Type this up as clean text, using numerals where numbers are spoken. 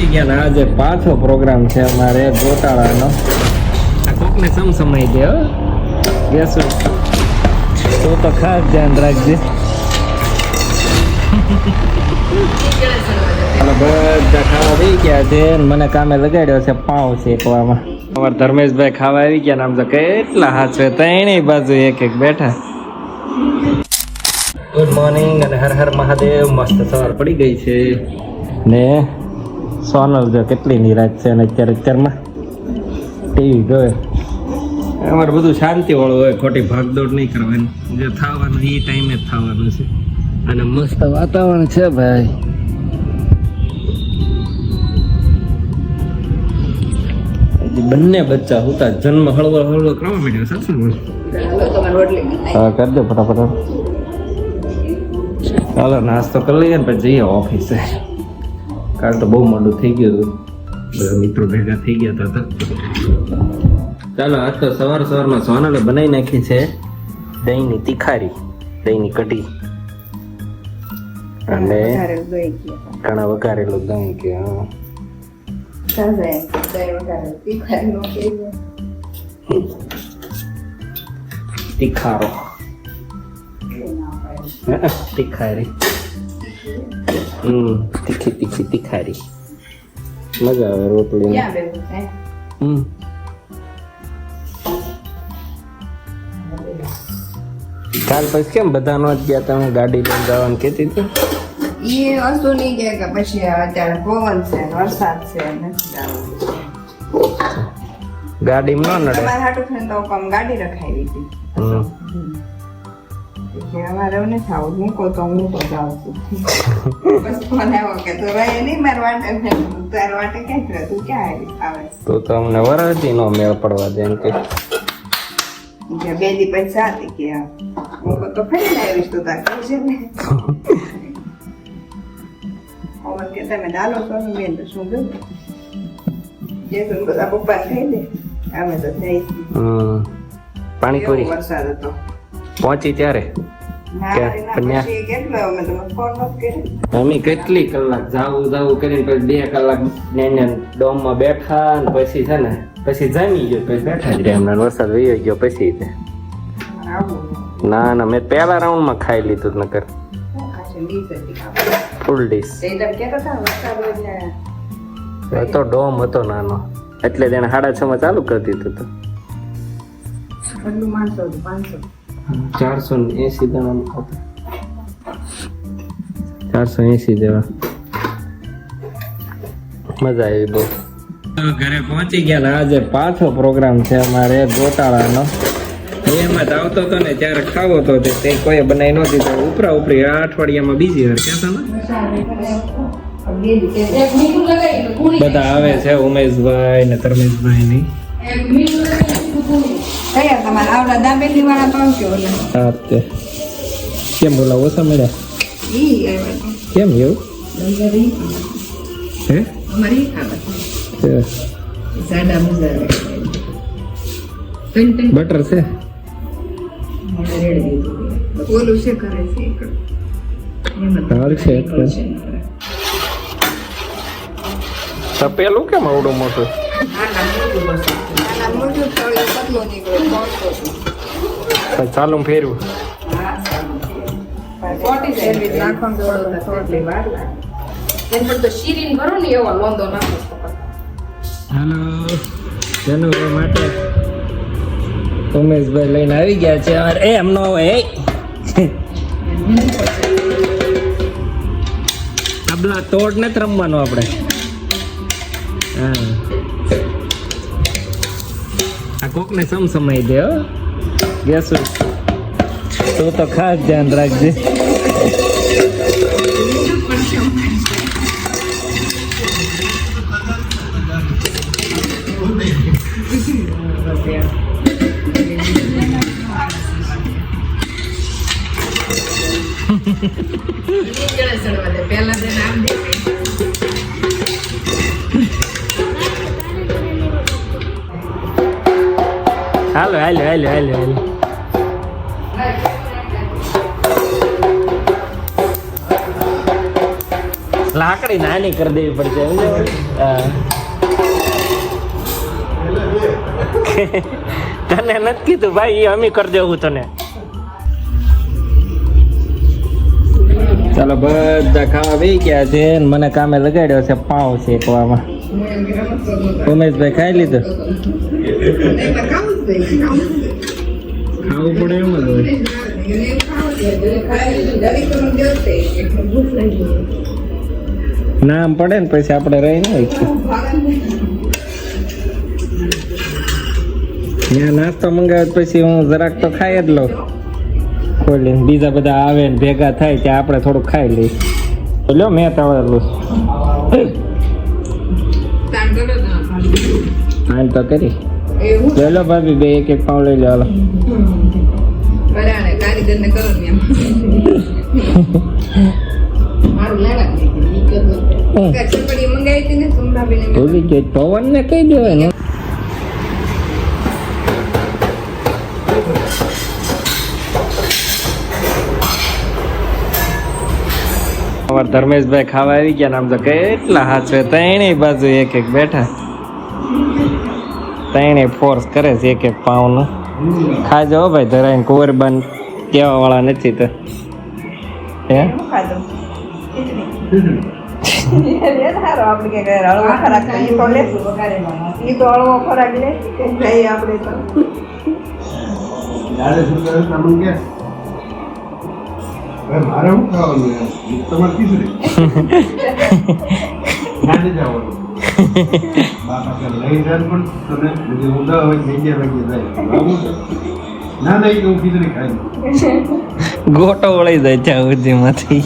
પહોંચી ગયા ને આજે પાછો પ્રોગ્રામ છે અમારે ગોટાળાનો. આ કોકને સમસમાઈ દે હો ગેસ તો ખાસ ધ્યાન રાખજે. બધા ખાવા આવી ગયા છે. મને કામે લગાડ્યો છે પાઉં શેકવામાં. અમારા ધર્મેશભાઈ ખાવા આવી ગયા ને આમ તો કેટલા હાથ છે ત્રણેય બાજુ એક એક બેઠા. ગુડ મોર્નિંગ અને હર હર મહાદેવ. મસ્ત સવાર પડી ગઈ છે ને સોનલ જો કેટલી નિરાશ છે અને અત્યારમાં ટીવી જોવે. અમારે બધું શાંતિ વાળું હોય, ખોટી ભાગદોડ નહીં કરવાની. જે થવાનું એ ટાઈમે જ થવાનું છે. અને મસ્ત વાતાવરણ છે ભાઈ. બંને બચ્ચા હુતા જન્મ હળવો હળવો કરવા માંડ્યો. સાચું હા કરજો ફટાફટ. ચાલો નાસ્તો કરી લઈએ ને પછી જઈએ ઓફિસે. કાલ તો બહુ મોડું થઈ ગયું હતું, બધા મિત્રો ભેગા થઈ ગયા હતા. ચાલો આજ તો સવારમાં સોનલે બનાવી નાખી છે દહીંની તીખારી, દહીંની કઢી અને ઘણા વઘારેલું દહીં કે તીખારો તીખારી તીખી તીખારી મજા આવે રોટલી. કાલ પછી કેમ બધા નો જ ગયા? તમે ગાડી લઈને જવાનું કહેતી હતી. એ વસ્તુ નહીં ગયા કે પછી અત્યારે પવન છે વરસાદ છે નથી જવું. ગાડીમાં ન નડે. તમારે હાટું થઈને તો કામ ગાડી રખાવી હતી. અમારે એવું નથી આવું. મૂકો તો હું તો જાઉં છું. બસ ફોન આવ્યો કે તું રહે નહીં મારા વાટે. તારા વાટે ક્યાં છે? તું ક્યાં આવે? તો અમને વરસથી નો મેળ પડવા દે એમ કે બે દી પૈસા હતી કે મૂકો તો ફરી આવીશ. તું તાર છે ને કે તમે ડાલો છો ને બેન તો શું ગયું? જે બધા પપ્પા ખાઈ દે અમે તો થઈ. પાણીપુરી વરસાદ હતો પહોંચી ત્યારે અમે કેટલી કલાક જાવું કરીને પછી 2 કલાક ડોમમાં બેઠા ને પછી છે ને પછી જામી ગયો. પછી બેઠા જ રહ્યા. હમણાં વરસાદ વહી ગયો પછી ના મેં પહેલા રાઉન્ડમાં ખાઈ લીધું નકર ફૂલ ડીશ હતો. ડોમ હતો નાનો એટલે તેને 6:30 ચાલુ કરી દીધું હતું. 480 જણા 480 જેવા. મજા આવી બહુ. ઘરે પહોંચી ગયા ને આજે પાછો પ્રોગ્રામ છે અમારે ગોટાળાનો. એમાં જ આવતો હતો ને ત્યારે ખાવો તો તે કોઈ બનાવી નહોતી તો ઉપરા ઉપરી આ અઠવાડિયામાં બીજી વાર કહેતા ને બધા આવે છે. ઉમેશભાઈ ને ધર્મેશભાઈ ની કેમ બોલાવો ઓછા મળ્યા? કેમ એવું? બટર છે ઓલું છે કરે છે હાલ છે. તપેલું કેમ આવડું મોટું? ચાલુ ફેરવું. હેલો જનુભાઈ માટે ઉમેશભાઈ લઈને આવી ગયા છે. એમ ન હોય તબલા તોડ ને રમવાનું આપણે. હા આ કોકને સમસમાઈ દે હો ગેસ તો ખાસ ધ્યાન રાખજે. હાલો હાલો હાલો હાલો હાલો. લાકડી નાની કરી દેવી પડશે સમજ્યો? હા. તને નથી કીધું ભાઈ, એ અમે કરી દેવું તને. ચાલો બધા ખાવા બેસી ગયા છે ને મને કામે લગાડ્યો છે પાઉં શેકવામાં. ઉમેશભાઈ ખાઈ લીધું? ખાવું પડે એમ જ હોય. નામ પડે ને પછી આપણે રહી નહીં ત્યાં નાસ્તો મંગાવ્યો પછી હું જરાક તો ખાઈ જ લઉં ખોલીને. બીજા બધા આવે ને ભેગા થાય ત્યાં આપણે થોડુંક ખાઈ લઈએ. લ્યો મેં તળેલું હાલ તો કરી લઈ લો ભાભી, બે એક એક પાઉં લઈ લો. હાલો ભૂલી ગઈ પવન ને કહી દેવાય ને. ધર્મેશભાઈ ખાવા આવી ગયા ને આમ તો કેટલા હાથ છે. ત્રણેય બાજુ એક એક બેઠા, ત્રણેય ફોર્સ કરે છે એક એક પાઉં નું. ખાજો ભાઈ, ધરાઈને કુંવરબાન કેવા વાળા નથી તો. હે મારે શું ખાવાનું તમારે ખીચડી લઈ જાય પણ તમે હું 10 વાગે 11 વાગે જાય ના નહીં હું ખીચડી ખાઈ ગોટો વળી જાય ત્યાં સુધીમાંથી.